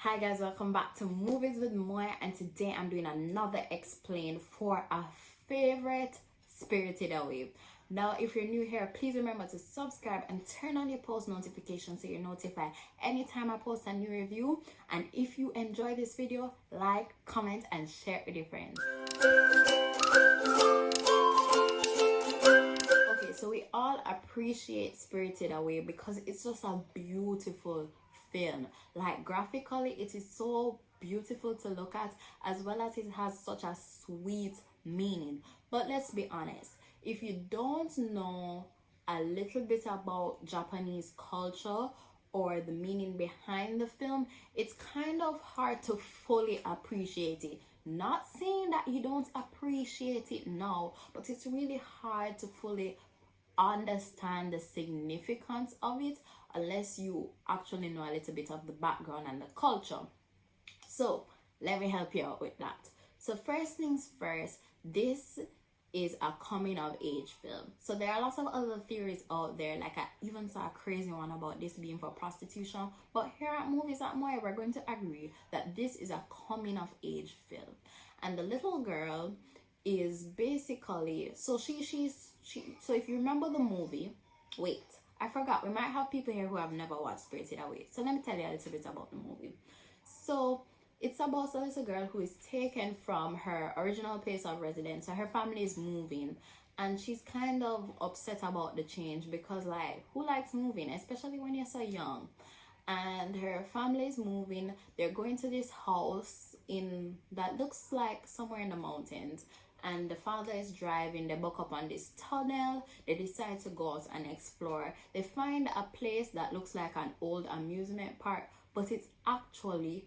Hi guys, welcome back to Movies with Moya, and today I'm doing another explain for a favorite, Spirited Away. Now if you're new here, please remember to subscribe and turn on your post notifications so you're notified anytime I post a new review. And if you enjoy this video, like, comment and share it with your friends. Okay, so we all appreciate Spirited Away because it's just a beautiful film. Like graphically it is so beautiful to look at, as well as it has such a sweet meaning. But let's be honest, if you don't know a little bit about Japanese culture or the meaning behind the film, it's kind of hard to fully appreciate it. Not saying that you don't appreciate it now, but it's really hard to fully understand the significance of it unless you actually know a little bit of the background and the culture. So let me help you out with that. So first things first, this is a coming of age film. So there are lots of other theories out there, like I even saw a crazy one about this being for prostitution, but here at Movies at Moya we're going to agree that this is a coming of age film. And the little girl is basically, so so if you remember the movie, wait, I forgot, we might have people here who have never watched Spirited Away, so let me tell you a little bit about the movie. So it's about a little girl who is taken from her original place of residence. So her family is moving and she's kind of upset about the change because, like, who likes moving, especially when you're so young? And her family is moving. They're going to this house in that looks like somewhere in the mountains, and the father is driving. They buck up on this tunnel. They decide to go out and explore. They find a place that looks like an old amusement park, but it's actually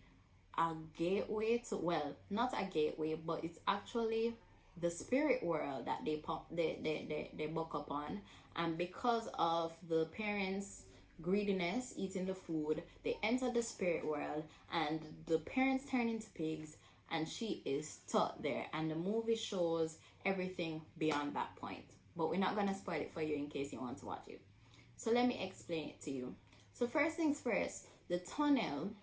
a gateway to, well, not a gateway, but it's actually the spirit world that they buck up on. And because of the parents' greediness eating the food, they enter the spirit world and the parents turn into pigs and she is stuck there. And the movie shows everything beyond that point, but we're not gonna spoil it for you in case you want to watch it. So let me explain it to you. So first things first, the tunnel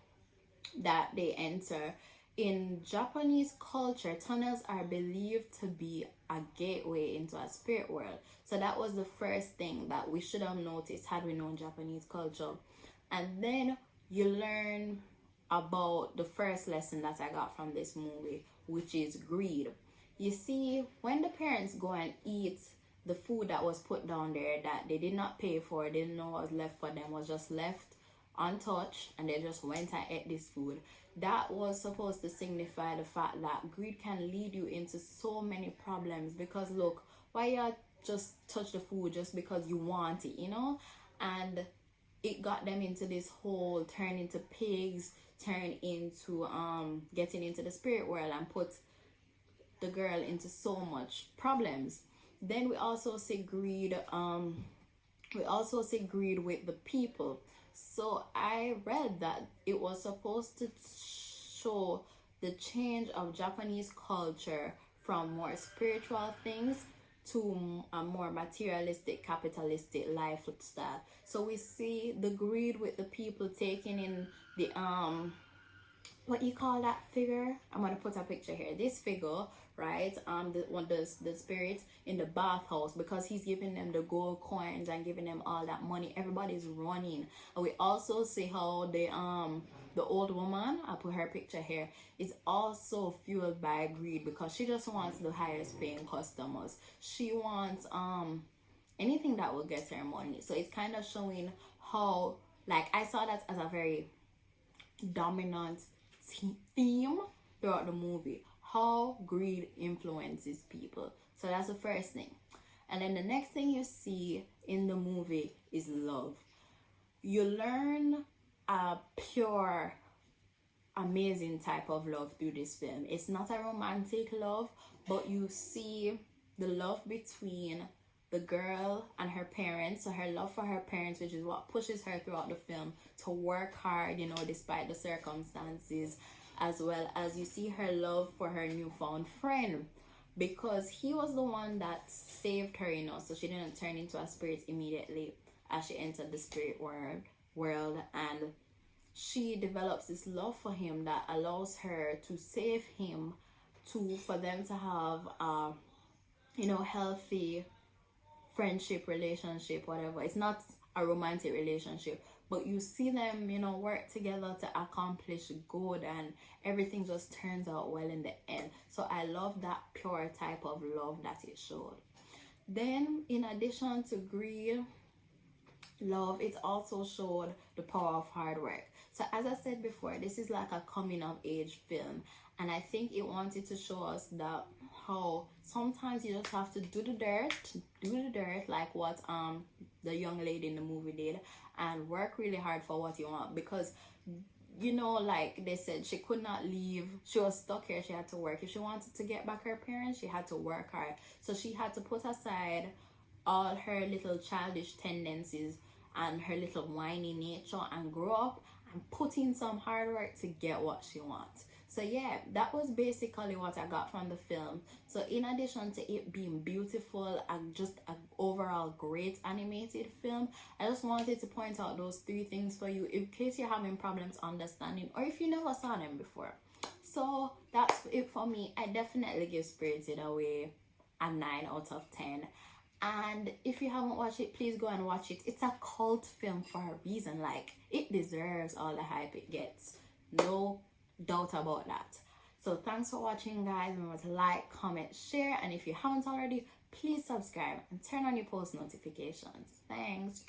that they enter, in Japanese culture, tunnels are believed to be a gateway into a spirit world. So that was the first thing that we should have noticed had we known Japanese culture. And then you learn about the first lesson that I got from this movie, which is greed. You see, when the parents go and eat the food that was put down there that they did not pay for, they didn't know what was left for them, was just left untouched, and they just went and ate this food, that was supposed to signify the fact that greed can lead you into so many problems. Because look, why you just touch the food just because you want it, you know? And it got them into this whole turn into pigs, turn into getting into the spirit world, and put the girl into so much problems. Then we also see greed with the people. So I read that it was supposed to show the change of Japanese culture from more spiritual things to a more materialistic, capitalistic lifestyle. So we see the greed with the people taking in the what you call that figure? I'm gonna put a picture here. This figure, right? The spirit in the bathhouse, because he's giving them the gold coins and giving them all that money. Everybody's running. And we also see how the old woman, I put her picture here, is also fueled by greed because she just wants the highest paying customers. She wants anything that will get her money. So it's kind of showing how, like, I saw that as a very dominant theme throughout the movie, how greed influences people. So that's the first thing. And then the next thing you see in the movie is love. You learn a pure, amazing type of love through this film. It's not a romantic love, but you see the love between the girl and her parents. So her love for her parents, which is what pushes her throughout the film to work hard, you know, despite the circumstances, as well as you see her love for her newfound friend, because he was the one that saved her, you know, so she didn't turn into a spirit immediately as she entered the spirit world. And she develops this love for him that allows her to save him, for them to have healthy friendship, relationship, whatever. It's not a romantic relationship, but you see them work together to accomplish good, and everything just turns out well in the end. So I love that pure type of love that it showed. Then in addition to greed, love, it also showed the power of hard work. So as I said before, this is like a coming of age film, and I think it wanted to show us that how sometimes you just have to do the dirt, like what the young lady in the movie did, and work really hard for what you want. Because like they said, she could not leave, she was stuck here, she had to work. If she wanted to get back her parents, she had to work hard. So she had to put aside all her little childish tendencies and her little whiny nature and grow up and put in some hard work to get what she wants. So yeah, that was basically what I got from the film. So in addition to it being beautiful and just an overall great animated film, I just wanted to point out those 3 things for you in case you're having problems understanding, or if you never saw them before. So that's it for me. I definitely give Spirited Away a 9 out of 10. And if you haven't watched it, please go and watch it. It's a cult film for a reason. Like, it deserves all the hype it gets. No doubt about that. So thanks for watching, guys. Remember to like, comment, share, and if you haven't already, please subscribe and turn on your post notifications. Thanks.